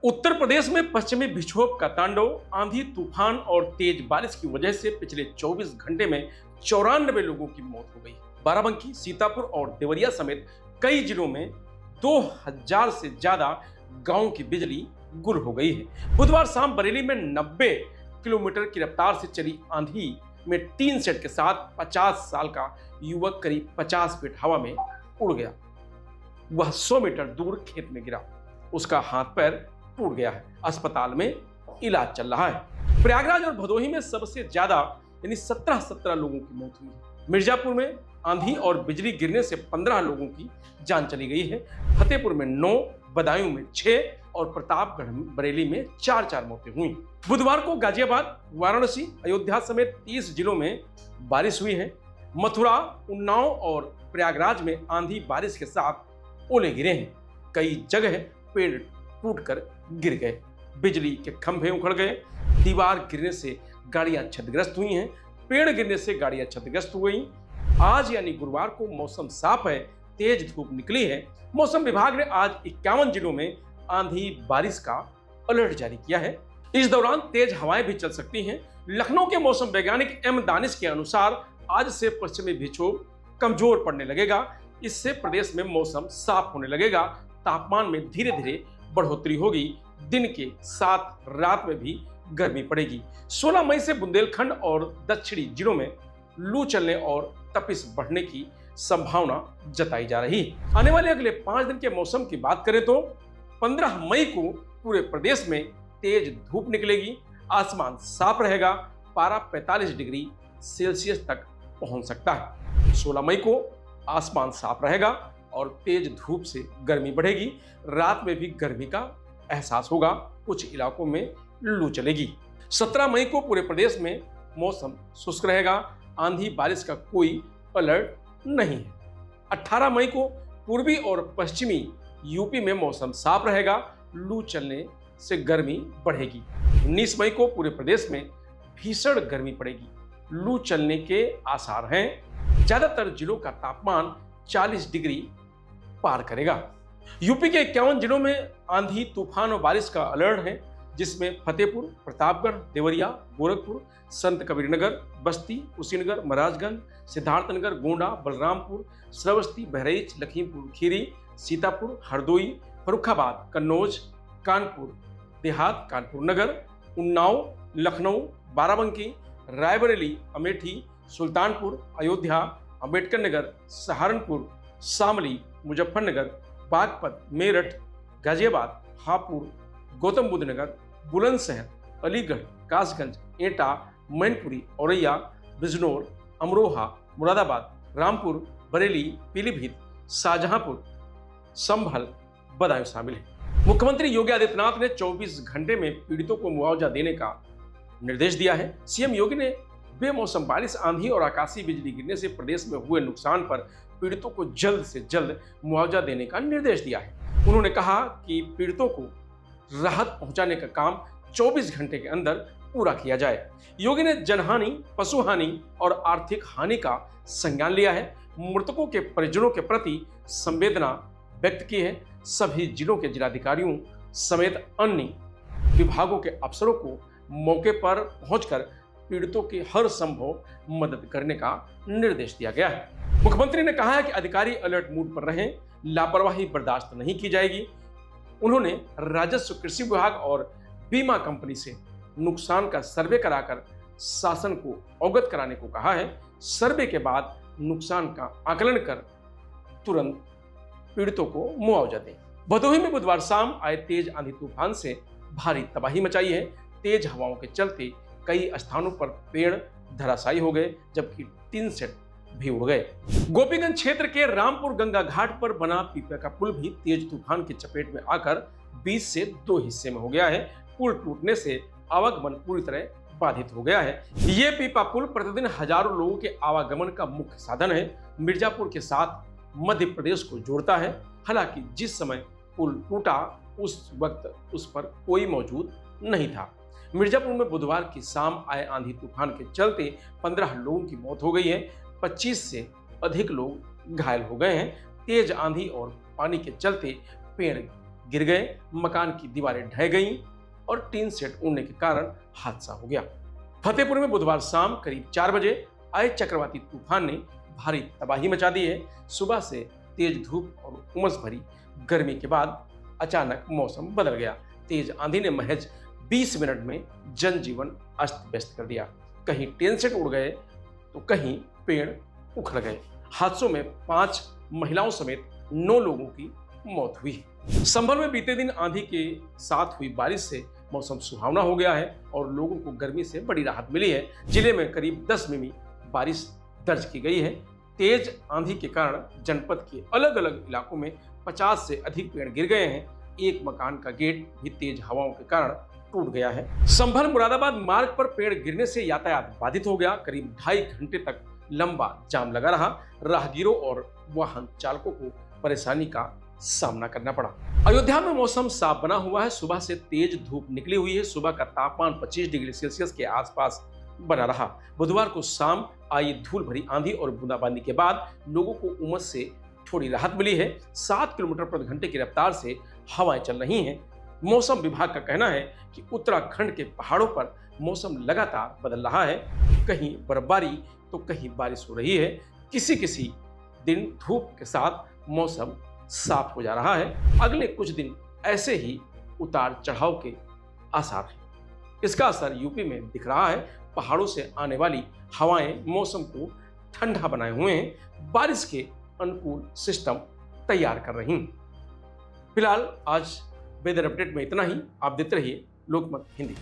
उत्तर प्रदेश में पश्चिमी विक्षोभ का तांडव, आंधी तूफान और तेज बारिश की वजह से पिछले 24 घंटे में 94 लोगों की मौत हो गई। बाराबंकी, सीतापुर और देवरिया समेत कई जिलों में 2000 से ज्यादा गांवों की बिजली गुल हो गई है। बुधवार शाम बरेली में 90 किलोमीटर की रफ्तार से चली आंधी में टीन सेट के साथ 50 साल का युवक करीब 50 फीट हवा में उड़ गया। वह 100 मीटर दूर खेत में गिरा। उसका हाथ पैर टूट गया है। अस्पताल में इलाज चल रहा है। प्रयागराज और भदोही में सबसे ज्यादा यानी 17 लोगों की मौत हुई है। मिर्जापुर में आंधी और बिजली गिरने से 15 लोगों की जान चली गई है। फतेहपुर में 9, बदायूं में 6 और प्रतापगढ़ बरेली में 4 मौतें हुई। बुधवार को गाजियाबाद, वाराणसी, अयोध्या समेत 30 जिलों में बारिश हुई है। मथुरा, उन्नाव और प्रयागराज में आंधी बारिश के साथ ओले गिरे हैं। कई जगह पेड़ टूटकर गिर गए, बिजली के खंभे उखड़ गए, दीवार गिरने से गाड़ियां क्षतिग्रस्त हुई हैं, पेड़ गिरने से गाड़ियां क्षतिग्रस्त हो गई। आज यानी गुरुवार को मौसम साफ है, तेज धूप निकली है। मौसम विभाग ने आज 51 जिलों में आंधी बारिश का अलर्ट जारी किया है। इस दौरान तेज हवाएं भी चल सकती हैं। लखनऊ के मौसम वैज्ञानिक एम दानिश के अनुसार आज से पश्चिमी विक्षोभ कमजोर पड़ने लगेगा। इससे प्रदेश में मौसम साफ होने लगेगा। तापमान में धीरे धीरे बढ़ोतरी होगी। दिन के साथ रात में भी गर्मी पड़ेगी। 16 मई से बुंदेलखंड और दक्षिणी जिलों में लू चलने और तपिश बढ़ने की संभावना जताई जा रही है। आने वाले अगले 5 दिन के मौसम की बात करें तो 15 मई को पूरे प्रदेश में तेज धूप निकलेगी। आसमान साफ रहेगा। पारा 45 डिग्री सेल्सियस तक पहुंच सकता है। 16 मई को आसमान साफ रहेगा और तेज धूप से गर्मी बढ़ेगी। रात में भी गर्मी का एहसास होगा। कुछ इलाकों में लू चलेगी। 17 मई को पूरे प्रदेश में मौसम शुष्क रहेगा। आंधी बारिश का कोई अलर्ट नहीं है। 18 मई को पूर्वी और पश्चिमी यूपी में मौसम साफ रहेगा। लू चलने से गर्मी बढ़ेगी। 19 मई को पूरे प्रदेश में भीषण गर्मी पड़ेगी। लू चलने के आसार हैं। ज्यादातर जिलों का तापमान 40 डिग्री पार करेगा। यूपी के 51 जिलों में आंधी, तूफान और बारिश का अलर्ट है, जिसमें फतेहपुर, प्रतापगढ़, देवरिया, गोरखपुर, संत कबीरनगर, बस्ती, कुशीनगर, महाराजगंज, सिद्धार्थनगर, गोंडा, बलरामपुर, श्रावस्ती, बहराइच, लखीमपुर खीरी, सीतापुर, हरदोई, फर्रुखाबाद, कन्नौज, कानपुर देहात, कानपुर नगर, उन्नाव, लखनऊ, बाराबंकी, रायबरेली, अमेठी, सुल्तानपुर, अयोध्या, अंबेडकर नगर, सहारनपुर, शामली, मुजफ्फरनगर, बागपत, मेरठ, गाजियाबाद, हापुड़, गौतम बुद्ध नगर, बुलंदशहर, अलीगढ़, कासगंज, एटा, मैनपुरी, औरैया, बिजनौर, अमरोहा, मुरादाबाद, रामपुर, बरेली, पीलीभीत, शाहजहांपुर, संभल, बदायूं शामिल है। मुख्यमंत्री योगी आदित्यनाथ ने 24 घंटे में पीड़ितों को मुआवजा देने का निर्देश दिया है। सीएम योगी ने बेमौसम बारिश, आंधी और आकाशीय बिजली गिरने से प्रदेश में हुए नुकसान पर पीड़ितों को जल्द से जल्द मुआवजा देने का निर्देश दिया है। उन्होंने कहा कि पीड़ितों को राहत पहुंचाने का काम 24 घंटे के अंदर पूरा किया जाए। योगी ने जनहानि, पशु हानि और आर्थिक हानि का संज्ञान लिया है। मृतकों के परिजनों के प्रति संवेदना व्यक्त की है। सभी जिलों के जिलाधिकारियों समेत अन्य विभागों के अफसरों को मौके पर पहुंचकर पीड़ितों की हर संभव मदद करने का निर्देश दिया गया है। मुख्यमंत्री ने कहा है कि अधिकारी अलर्ट मोड पर रहें, लापरवाही बर्दाश्त नहीं की जाएगी। उन्होंने राजस्व, कृषि विभाग और बीमा कंपनी से नुकसान का सर्वे कराकर शासन को अवगत कराने को कहा है। सर्वे के बाद नुकसान का आकलन कर तुरंत पीड़ितों को मुआवजा दें। भदोही में बुधवार शाम आए तेज आंधी तूफान से भारी तबाही मचाई है। तेज हवाओं के चलते कई स्थानों पर पेड़ धराशायी हो गए, जबकि टीन सेट भी उड़ गए। गोपीगंज क्षेत्र के रामपुर गंगा घाट पर बना पीपा का पुल भी तेज तूफान की चपेट में आकर 20 से 2 हिस्से में हो गया है। पुल टूटने से आवागमन पूरी तरह बाधित हो गया है। ये पीपा पुल प्रतिदिन हजारों लोगों के आवागमन का मुख्य साधन है। मिर्जापुर के साथ मध्य प्रदेश को जोड़ता है। हालांकि जिस समय पुल टूटा उस वक्त उस पर कोई मौजूद नहीं था। मिर्जापुर में बुधवार की शाम आए आंधी तूफान के चलते 15 लोगों की मौत हो गई है। 25 से अधिक लोग घायल हो गए हैं। तेज आंधी और पानी के चलते पेड़ गिर गए, मकान की दीवारें ढह गईं और टीन सेट उड़ने के कारण हादसा हो गया। फतेहपुर में बुधवार शाम करीब 4 बजे आए चक्रवाती तूफान ने भारी तबाही मचा दी है। सुबह से तेज धूप और उमस भरी गर्मी के बाद अचानक मौसम बदल गया। तेज आंधी ने महज 20 मिनट में जनजीवन अस्त व्यस्त कर दिया। कहीं टीन सेट उड़ गए तो कहीं पेड़ उखड़ गए। हादसों में 5 महिलाओं समेत 9 लोगों की मौत हुई। संभल में बीते दिन आंधी के साथ हुई बारिश से मौसम सुहावना हो गया है और लोगों को गर्मी से बड़ी राहत मिली है। जिले में करीब 10 मिमी बारिश दर्ज की गई है। तेज आंधी के कारण जनपद के अलग अलग इलाकों में 50 से अधिक पेड़ गिर गए हैं। एक मकान का गेट भी तेज हवाओं के कारण टूट गया है। संभल मुरादाबाद मार्ग पर पेड़ गिरने से यातायात बाधित हो गया। करीब 2.5 घंटे तक लंबा जाम लगा रहा। राहगीरों और वाहन चालकों को परेशानी का सामना करना पड़ा। अयोध्या में मौसम साफ बना हुआ है। सुबह से तेज धूप निकली हुई है। सुबह का तापमान 25 डिग्री सेल्सियस के आसपास बना रहा। बुधवार को शाम आई धूल भरी आंधी और बूंदाबांदी के बाद लोगों को उमस से थोड़ी राहत मिली है। 7 किलोमीटर प्रति घंटे की रफ्तार से हवाएं चल रही हैं। मौसम विभाग का कहना है कि उत्तराखंड के पहाड़ों पर मौसम लगातार बदल रहा है। कहीं बर्फबारी तो कहीं बारिश हो रही है। किसी दिन धूप के साथ मौसम साफ हो जा रहा है। अगले कुछ दिन ऐसे ही उतार चढ़ाव के आसार हैं। इसका असर यूपी में दिख रहा है। पहाड़ों से आने वाली हवाएं मौसम को ठंडा बनाए हुए हैं। बारिश के अनुकूल सिस्टम तैयार कर रही हैं। फिलहाल आज वेदर अपडेट में इतना ही। आप देखते रहिए लोकमत हिंदी।